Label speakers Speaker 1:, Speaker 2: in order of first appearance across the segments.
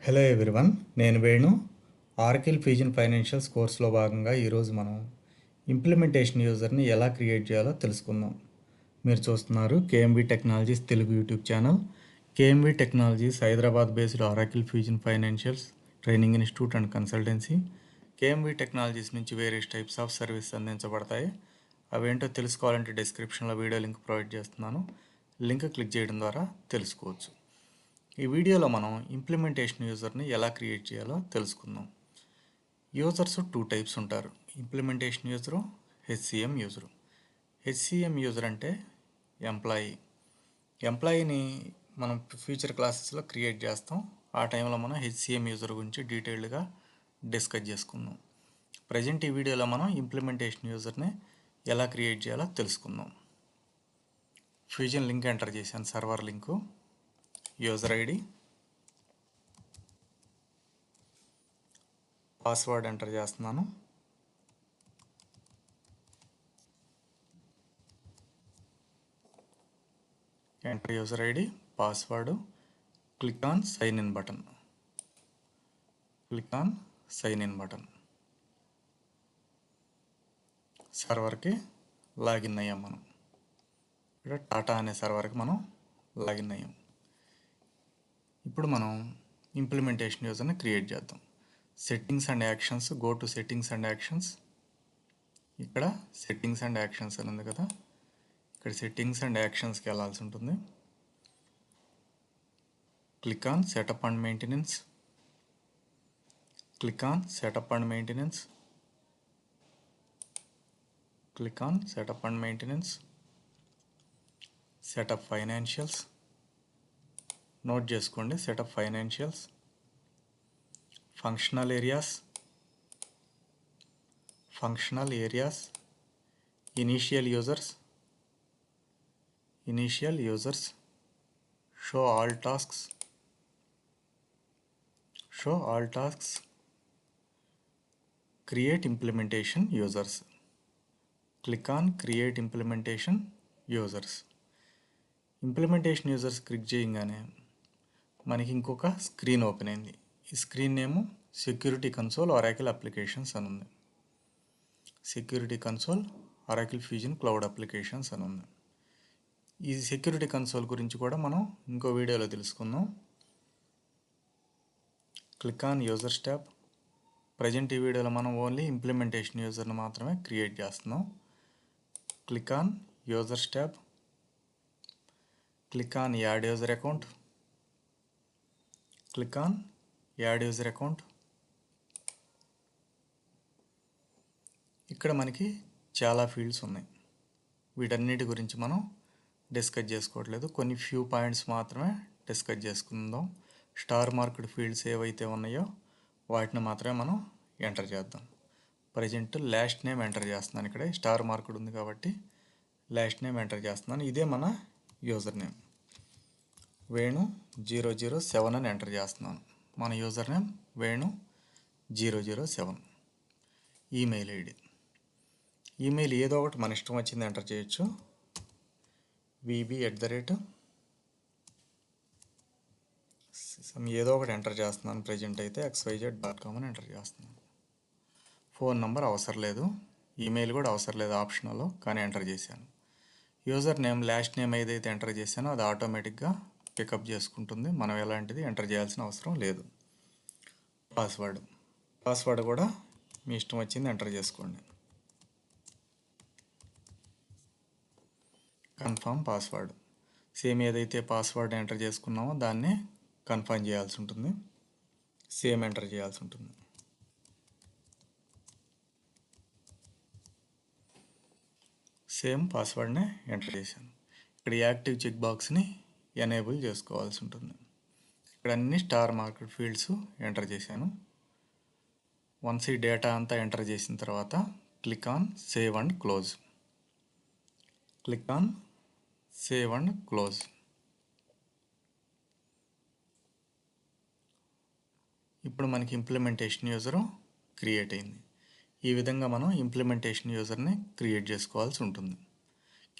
Speaker 1: Hello everyone, నేను Venu. ఆర్కిల్ fusion financials కోర్సులో భాగంగా ఈరోజు మనం ఇంప్లిమెంటేషన్ యూజర్ని ఎలా క్రియేట్ చేయాలో తెలుసుకుందాం. మీరు చూస్తున్నారు KMV technologies Telugu YouTube channel. KMV technologies Hyderabad based Oracle fusion financials training institute and consultancy. KMV technologies నుంచి వేరియస్ టైప్స్ ఆఫ్ సర్వీస్ అందించబడతాయి. అవేంటో తెలుసుకోవాలంటే డిస్క్రిప్షన్లో వీడియో లింక్ ప్రొవైడ్ చేస్తున్నాను. లింక్ క్లిక్ చేయడం ద్వారా తెలుసుకోవచ్చు. ఈ వీడియోలో మనం ఇంప్లిమెంటేషన్ యూజర్ని ఎలా క్రియేట్ చేయాలో తెలుసుకుందాం. యూజర్స్ 2 టైప్స్ ఉంటారు: implementation user, HCM user. HCM user అంటే ఎంప్లాయీని మనం ఫ్యూచర్ క్లాసెస్లో క్రియేట్ చేస్తాం. ఆ టైంలో మనం హెచ్సిఎం యూజర్ గురించి డీటెయిల్డ్గా డిస్కస్ చేసుకుందాం. ప్రజెంట్ ఈ వీడియోలో మనం ఇంప్లిమెంటేషన్ యూజర్ని ఎలా క్రియేట్ చేయాలో తెలుసుకుందాం. ఫ్యూజన్ లింక్ ఎంటర్ చేశాను, server link, user ID, password enter చేస్తున్నాను. Enter user ID, password, click on sign in button. సర్వర్కి లాగిన్ అయ్యాం మనం. ఇక్కడ టాటా అనే సర్వర్కి మనం లాగిన్ అయ్యాం. ఇప్పుడు మనం ఇంప్లిమెంటేషన్ యూజర్ని క్రియేట్ చేద్దాం. Settings and actions, go to settings and actions. ఇక్కడ సెట్టింగ్స్ అండ్ యాక్షన్స్ అని ఉంది కదా, ఇక్కడ సెట్టింగ్స్ అండ్ యాక్షన్స్కి వెళ్ళాల్సి ఉంటుంది. Click on setup and maintenance. Click on setup and maintenance. Click on setup and maintenance. Setup financials. Note చేసుకోండి, setup financials. Functional areas, initial users, show all tasks, create implementation users. Click on create implementation users. Implementation users click చేయగానే మనకి ఇంకొక screen open అయింది. ఈ screen name security console Oracle applications అని ఉంది. Security console Oracle fusion cloud applications అని ఉంది. ఈ సెక్యూరిటీ కన్సోల్ గురించి కూడా మనం ఇంకో వీడియోలో తెలుసుకుందాం. Click on users tab. Present ఈ వీడియోలో మనం ఓన్లీ ఇంప్లిమెంటేషన్ యూజర్ని మాత్రమే క్రియేట్ చేస్తున్నాం. Click on users tab. Click on add user account. Click on add user account. ఇక్కడ మనకి చాలా ఫీల్డ్స్ ఉన్నాయి. వీటన్నిటి గురించి మనం డిస్కస్ చేసుకోవట్లేదు, కొన్ని ఫ్యూ పాయింట్స్ మాత్రమే డిస్కస్ చేసుకుందాం. స్టార్ మార్క్డ్ ఫీల్డ్స్ ఏవైతే ఉన్నాయో వాటిని మాత్రమే మనం ఎంటర్ చేద్దాం. ప్రజెంట్ లాస్ట్ నేమ్ ఎంటర్ చేస్తున్నాను. ఇక్కడ స్టార్ మార్క్డ్ ఉంది కాబట్టి లాస్ట్ నేమ్ ఎంటర్ చేస్తున్నాను. ఇదే మన యూజర్ నేమ్, వేణు 007 అని ఎంటర్ చేస్తున్నాను. మన యూజర్ నేమ్ వేణు 007. ఈమెయిల్ ఏదో ఒకటి మన ఇష్టం వచ్చింది ఎంటర్ చేయొచ్చు. vb@ ఏదో ఒకటి ఎంటర్ చేస్తున్నాను. ప్రజెంట్ అయితే xyz.com అని ఎంటర్ చేస్తున్నాను. ఫోన్ నెంబర్ అవసరం లేదు, ఈమెయిల్ కూడా అవసరం లేదు, ఆప్షనల్, కానీ ఎంటర్ చేశాను. యూజర్ నేమ్ లాస్ట్ నేమ్ ఏదైతే ఎంటర్ చేశానో అది ఆటోమేటిక్గా పికప్ చేసుకుంటుంది. మనం ఎలాంటిది ఎంటర్ చేయాల్సిన అవసరం లేదు. పాస్వర్డ్ కూడా మీ ఇష్టం వచ్చింది ఎంటర్ చేసుకోండి. Confirm password. సేమ్ ఏదైతే పాస్వర్డ్ ఎంటర్ చేసుకున్నామో దాన్ని కన్ఫర్మ్ చేయాల్సి ఉంటుంది, సేమ్ ఎంటర్ చేయాల్సి ఉంటుంది. సేమ్ పాస్వర్డ్ని ఎంటర్ చేశాను. ఇక్కడ యాక్టివ్ చెక్ బాక్స్ని ఎనేబుల్ చేసుకోవాల్సి ఉంటుంది. ఇక్కడ అన్ని స్టార్ మార్కెట్ ఫీల్డ్స్ ఎంటర్ చేశాను. వన్స్ ఈ డేటా అంతా ఎంటర్ చేసిన తర్వాత click on save and close. ఇప్పుడు మనకి ఇంప్లిమెంటేషన్ యూజరు క్రియేట్ అయింది. ఈ విధంగా మనం ఇంప్లిమెంటేషన్ యూజర్ని క్రియేట్ చేసుకోవాల్సి ఉంటుంది.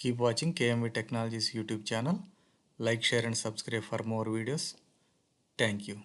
Speaker 1: Keep watching KMV technologies YouTube channel. Like, share and subscribe for more videos. Thank you.